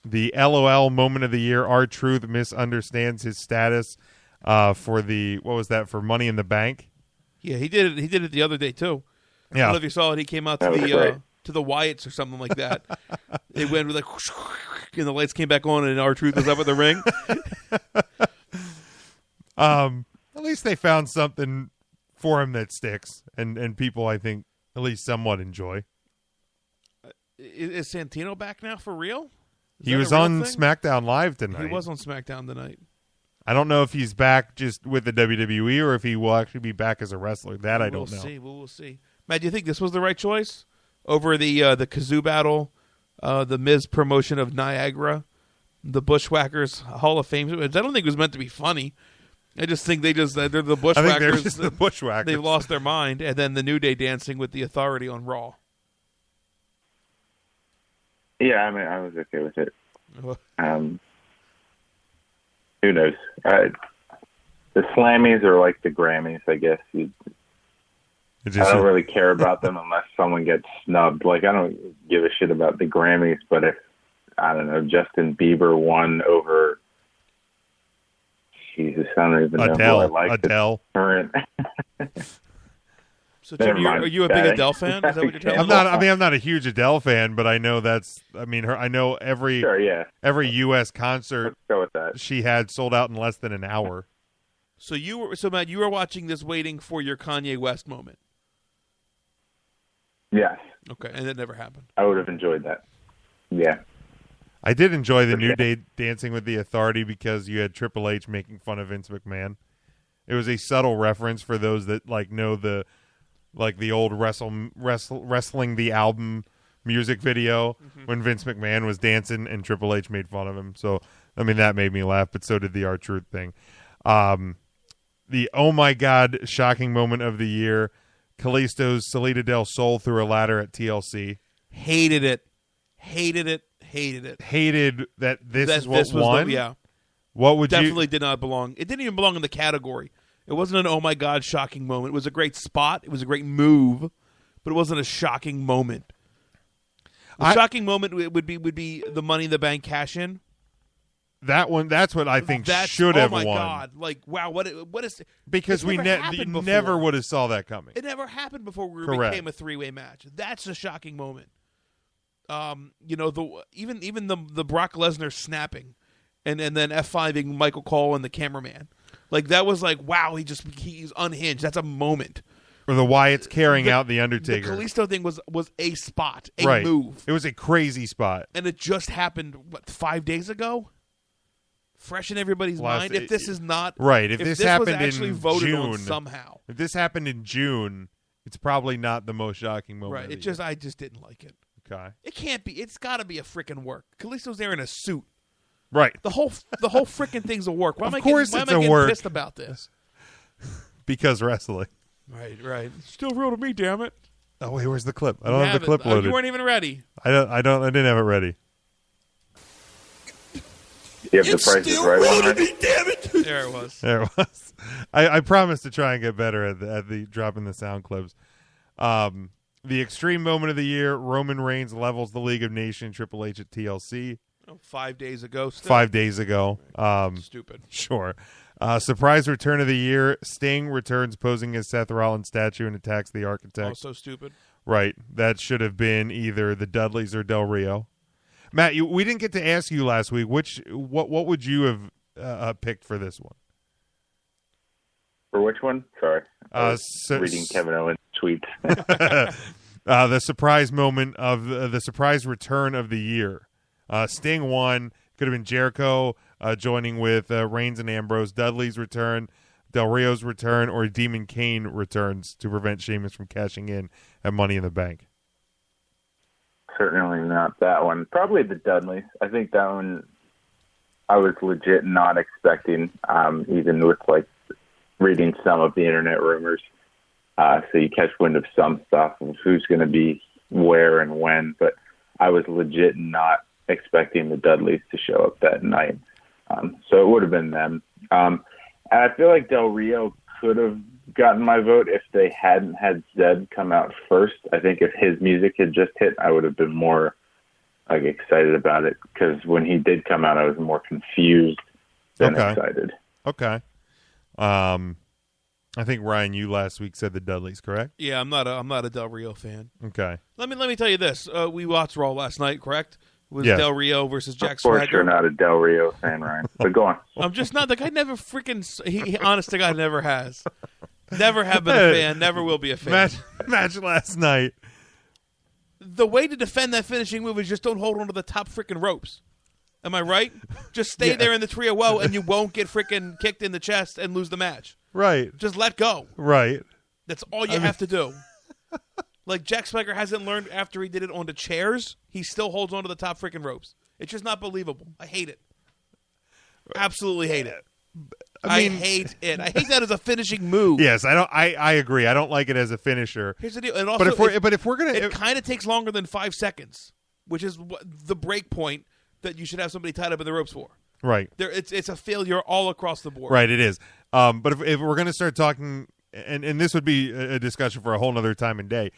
The LOL moment of the year, R-Truth misunderstands his status for for Money in the Bank. Yeah, he did it. He did it the other day too. Yeah. I don't know if you saw it. He came out to the Wyatts or something like that. They went with and the lights came back on, and R-Truth was up in the ring. At least they found something for him that sticks, and people, I think, at least somewhat enjoy. Is Santino back now for real? He was on SmackDown Live tonight. He was on SmackDown tonight. I don't know if he's back just with the WWE or if he will actually be back as a wrestler. That I don't know. We'll see. Matt, do you think this was the right choice over the Kazoo battle, the Miz promotion of Niagara, the Bushwhackers Hall of Fame? I don't think it was meant to be funny. I just think they're the Bushwhackers. I think they're just the Bushwhackers. They've lost their mind, and then the New Day dancing with the Authority on Raw. Yeah, I mean, I was okay with it. Who knows? The Slammies are like the Grammys, I guess. I don't really care about them unless someone gets snubbed. Like, I don't give a shit about the Grammys, but if, I don't know, Justin Bieber won over, Jesus, I don't even know who I like. Adele. Current. So, Jimmy, are you a big Adele fan? Is that what you're telling me? I'm not a huge Adele fan, but I know I know every U.S. concert Let's go with that. she had sold out in less than an hour. So Matt, you were watching this waiting for your Kanye West moment. Yes. Okay, and it never happened. I would have enjoyed that. Yeah. I did enjoy the New Day dancing with the Authority because you had Triple H making fun of Vince McMahon. It was a subtle reference for those that know the old wrestling the album music video when Vince McMahon was dancing and Triple H made fun of him. So I mean that made me laugh, but so did the R-Truth thing. The oh my god shocking moment of the year, Kalisto's Salida del Sol through a ladder at TLC. Hated it. Hated that this won. Yeah. What would definitely did not belong. It didn't even belong in the category. It wasn't an oh my god shocking moment. It was a great spot. It was a great move, but it wasn't a shocking moment. The shocking moment would be the Money in the Bank cash in. That one, that's what I think should have won. Oh my god! Like wow, what is? Because we never would have saw that coming. It never happened before. We became a three-way match. That's a shocking moment. Even the Brock Lesnar snapping, and then F5ing Michael Cole and the cameraman. Like that was like wow, he's unhinged. That's a moment. Or the Wyatts carrying out the Undertaker. The Kalisto thing was a spot, a move. It was a crazy spot, and it just happened 5 days ago. Fresh in everybody's mind. If this is not right, if this happened was in June somehow, if this happened in June, it's probably not the most shocking moment. Right. I just didn't like it. Okay. It can't be. It's got to be a freaking work. Kalisto's there in a suit. Right. The whole freaking thing's a work. Why am I getting pissed about this? Because wrestling. Right. It's still real to me, damn it. Oh wait, where's the clip? I don't have the clip loaded. You weren't even ready. I didn't have it ready. You have the prices right on me, damn it. There it was. I promise to try and get better at the dropping the sound clips. The extreme moment of the year, Roman Reigns levels the League of Nations, Triple H at TLC. 5 days ago. Still. 5 days ago. Stupid. Sure. Surprise return of the year, Sting returns posing as Seth Rollins' statue and attacks the Architect. So stupid. Right. That should have been either the Dudleys or Del Rio. Matt, we didn't get to ask you last week. What would you have picked for this one? For which one? Sorry, I was reading Kevin Owens' tweets. The surprise moment of the surprise return of the year. Sting won. Could have been Jericho joining with Reigns and Ambrose. Dudley's return, Del Rio's return, or Demon Kane returns to prevent Sheamus from cashing in at Money in the Bank. Certainly not that one. Probably the Dudleys. I think that one I was legit not expecting, even with reading some of the internet rumors. So you catch wind of some stuff of who's going to be where and when. But I was legit not expecting the Dudleys to show up that night. So it would have been them. And I feel like Del Rio could have gotten my vote if they hadn't had Zed come out first. I think if his music had just hit, I would have been more like excited about it, because when he did come out, I was more confused than excited. Okay. I think Ryan, you last week said the Dudleys, correct? Yeah, I'm not a Del Rio fan. Okay. Let me tell you this. We watched Raw last night, correct? It was Yeah. Del Rio versus Jack Of course, Swagger. you're not a Del Rio fan, Ryan. But go on. I'm just not. The guy never freaking. He honest to God, never has. Never have been a fan. Never will be a fan. Match last night. The way to defend that finishing move is just don't hold on to the top freaking ropes. Am I right? Just stay there in the trio well, and you won't get freaking kicked in the chest and lose the match. Right. Just let go. Right. That's all you have to do. Like Jack Swagger hasn't learned after he did it onto chairs, he still holds on to the top freaking ropes. It's just not believable. I hate it. Absolutely hate it. I hate it. I hate that as a finishing move. Yes, I agree. I don't like it as a finisher. Here's the deal. And also, but if we're gonna, it kind of takes longer than 5 seconds, which is the break point that you should have somebody tied up in the ropes for. Right. It's a failure all across the board. Right. It is. But if we're gonna start talking, and this would be a discussion for a whole other time and day,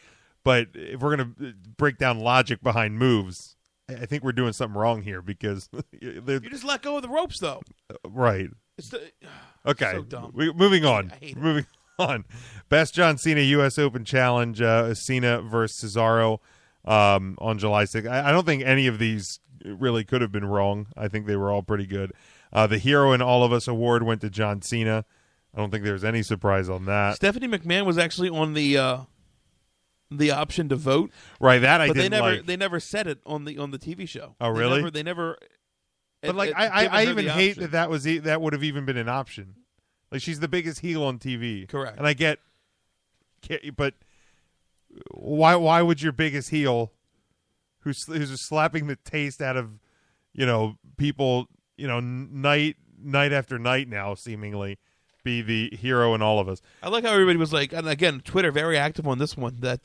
but if we're gonna break down logic behind moves, I think we're doing something wrong here because you just let go of the ropes, though. Right. Okay. So dumb. Moving on. I hate it. Moving on. Best John Cena U.S. Open Challenge, Cena versus Cesaro on July 6th. I don't think any of these really could have been wrong. I think they were all pretty good. The Hero in All of Us award went to John Cena. I don't think there's any surprise on that. Stephanie McMahon was actually on the option to vote. Right, that I but didn't like. They never said it on the TV show. Oh, really? They never. But I even hate that would have even been an option. Like, she's the biggest heel on TV. Correct. And I get, but why would your biggest heel, who's just slapping the taste out of, people, night after night now, seemingly, be the hero in All of Us? I like how everybody was like, and again, Twitter very active on this one, that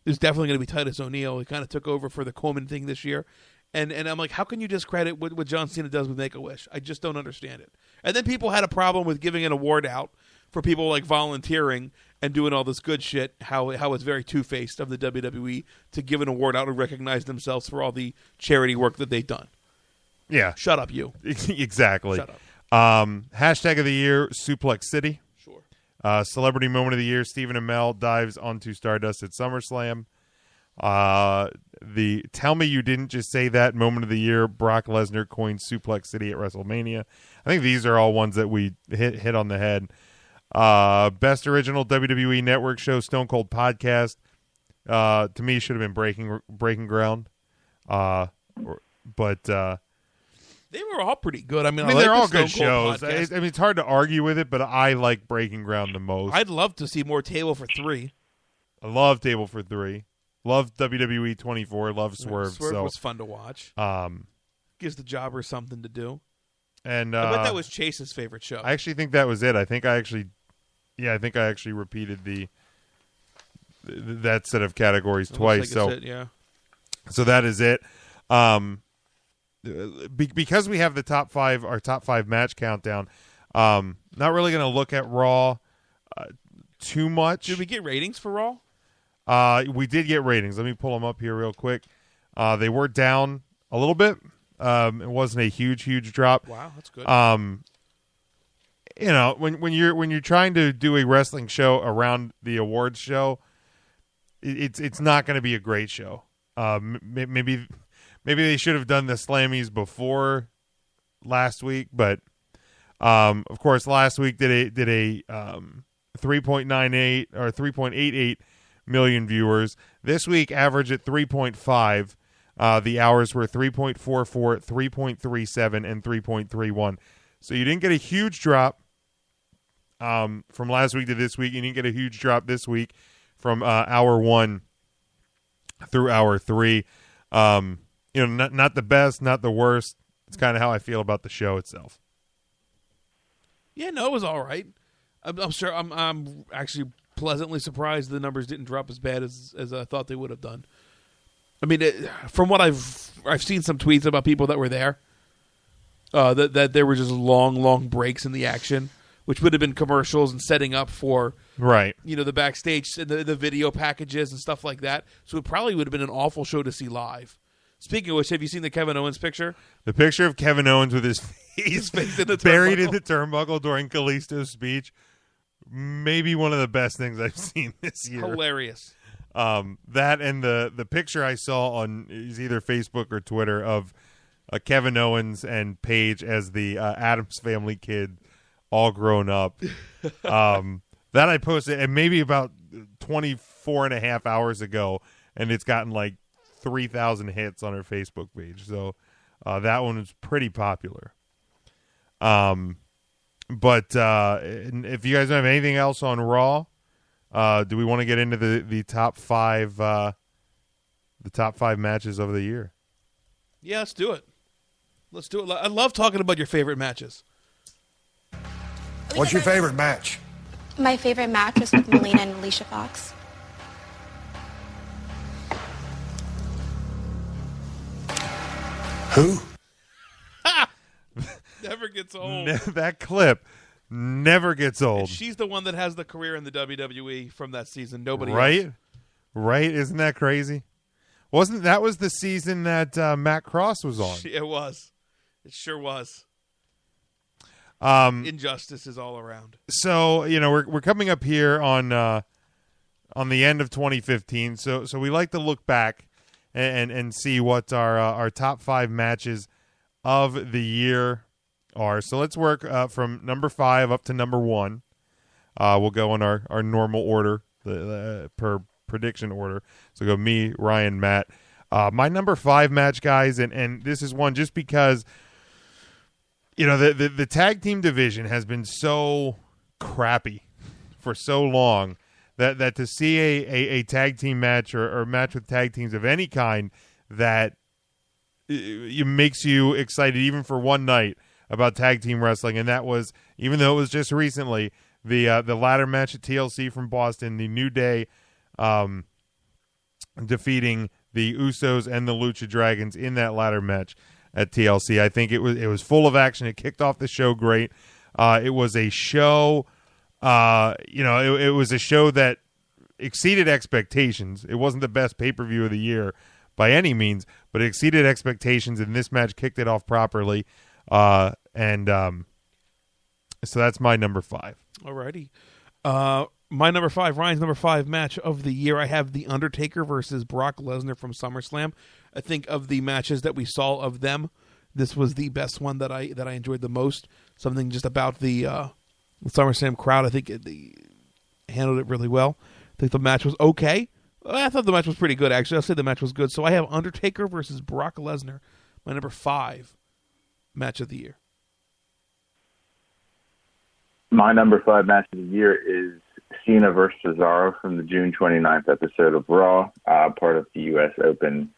there's definitely going to be Titus O'Neil. He kind of took over for the Coleman thing this year. And I'm like, how can you discredit what John Cena does with Make-A-Wish? I just don't understand it. And then people had a problem with giving an award out for people like volunteering and doing all this good shit, how it's very two-faced of the WWE to give an award out and recognize themselves for all the charity work that they've done. Yeah. Shut up, you. Exactly. Shut up. Hashtag of the year, Suplex City. Sure. Celebrity moment of the year, Stephen Amell dives onto Stardust at SummerSlam. The Tell Me You Didn't Just Say That moment of the year, Brock Lesnar coined Suplex City at WrestleMania. I think these are all ones that we hit on the head. Best original WWE Network show, Stone Cold Podcast. To me, should have been Breaking Ground. But they were all pretty good. I mean they're all the good shows. It's hard to argue with it, but I like Breaking Ground the most. I'd love to see more Table for 3. I love Table for 3. Love WWE 24. Love Swerve. Swerve was fun to watch. Gives the jobber something to do. And I bet that was Chase's favorite show. I actually think that was it. I think I actually repeated that set of categories twice. So that is it. Because we have the top 5, our top 5 match countdown. Not really going to look at Raw too much. Did we get ratings for Raw? We did get ratings. Let me pull them up here real quick. They were down a little bit. It wasn't a huge drop. Wow, that's good. When you're trying to do a wrestling show around the awards show, it's not going to be a great show. Maybe they should have done the Slammies before last week, but of course last week did a 3.98 or 3.88 million viewers. This week average at 3.5. The hours were 3.44, 3.37, and 3.31. So you didn't get a huge drop from last week to this week. You didn't get a huge drop this week from hour 1 through hour 3. Not the best, not the worst. It's kind of how I feel about the show itself. Yeah, no, it was all right. I'm sure. I'm actually pleasantly surprised the numbers didn't drop as bad as I thought they would have done. I mean, from what I've seen some tweets about people that were there, that there were just long breaks in the action, which would have been commercials and setting up for the backstage, the video packages and stuff like that. So it probably would have been an awful show to see live. Speaking of which, have you seen the Kevin Owens picture? The picture of Kevin Owens with his His face in the buried in turnbuckle. the turnbuckle during Kalisto's speech. Maybe one of the best things I've seen this year. Hilarious. That and the picture I saw on is either Facebook or Twitter of Kevin Owens and Paige as the Addams Family kid, all grown up. That I posted, and maybe about 24 and a half hours ago, and it's gotten like 3,000 hits on her Facebook page. So that one was pretty popular. But if you guys don't have anything else on Raw, do we want to get into the top five matches of the year? Yeah, let's do it. Let's do it. I love talking about your favorite matches. What's your favorite match? My favorite match was with Melina and Alicia Fox. Who? Never gets old. That clip never gets old. She's the one that has the career in the WWE from that season. Nobody right? else. Right? Isn't that crazy? Wasn't that was the season that Matt Cross was on? It was. It sure was. Injustice is all around. So we're coming up here on the end of 2015. So we like to look back and see what our top 5 matches of the year are. So let's work from number 5 up to number 1. We'll go in our normal order, per prediction order. So go me, Ryan, Matt. My number 5 match, guys, and this is one just because the tag team division has been so crappy for so long that to see a tag team match or match with tag teams of any kind that it makes you excited even for one night about tag team wrestling. And that was, even though it was just recently, the ladder match at TLC from Boston, the New Day defeating the Usos and the Lucha Dragons in that ladder match at TLC. I think it was full of action. It kicked off the show great. It was a show, it was a show that exceeded expectations. It wasn't the best pay-per-view of the year by any means, but it exceeded expectations, and this match kicked it off properly. So that's my number 5. Alrighty. My number 5, Ryan's number 5 match of the year, I have The Undertaker versus Brock Lesnar from SummerSlam. I think of the matches that we saw of them, this was the best one that I enjoyed the most. Something just about the SummerSlam crowd. I think they handled it really well. I think the match was okay. I thought the match was pretty good, actually. I'll say the match was good. So I have Undertaker versus Brock Lesnar, my number 5 match of the year. My number 5 match of the year is Cena versus Cesaro from the June 29th episode of Raw, part of the U.S. Open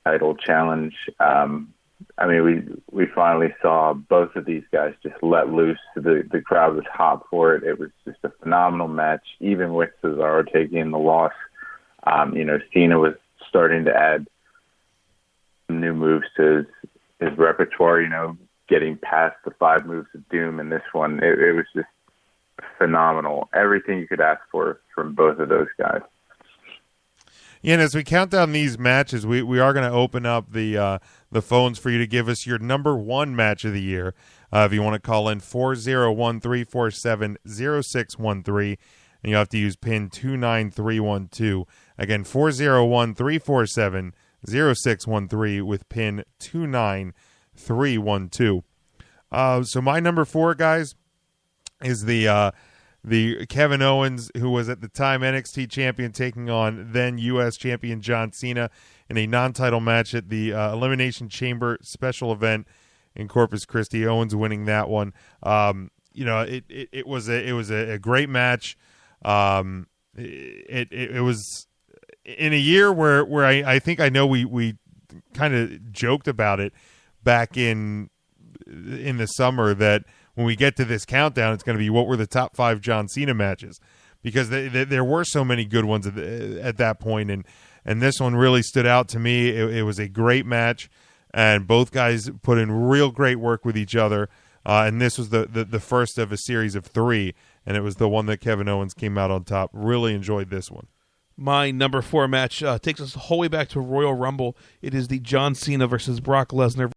title challenge. We finally saw both of these guys just let loose. The crowd was hot for it. It was just a phenomenal match, even with Cesaro taking the loss. Cena was starting to add some new moves to his repertoire, getting past the 5 moves of doom in this one. It was just phenomenal. Everything you could ask for from both of those guys. Yeah, and as we count down these matches, we are going to open up the phones for you to give us your number 1 match of the year. If you want to call in 401-347-0613, and you have to use PIN 29312. Again, 401-347-0613 with PIN 29312. So my number 4, guys, is the Kevin Owens, who was at the time NXT champion, taking on then U.S. champion John Cena in a non-title match at the Elimination Chamber special event in Corpus Christi. Owens winning that one. It was a great match. It was in a year where I think I know we kind of joked about it back in the summer that when we get to this countdown, it's going to be what were the top 5 John Cena matches, because there were so many good ones at that point, and this one really stood out to me. It was a great match, and both guys put in real great work with each other, and this was the first of a series of 3, and it was the one that Kevin Owens came out on top. Really enjoyed this one. My number 4 match takes us the whole way back to Royal Rumble. It is the John Cena versus Brock Lesnar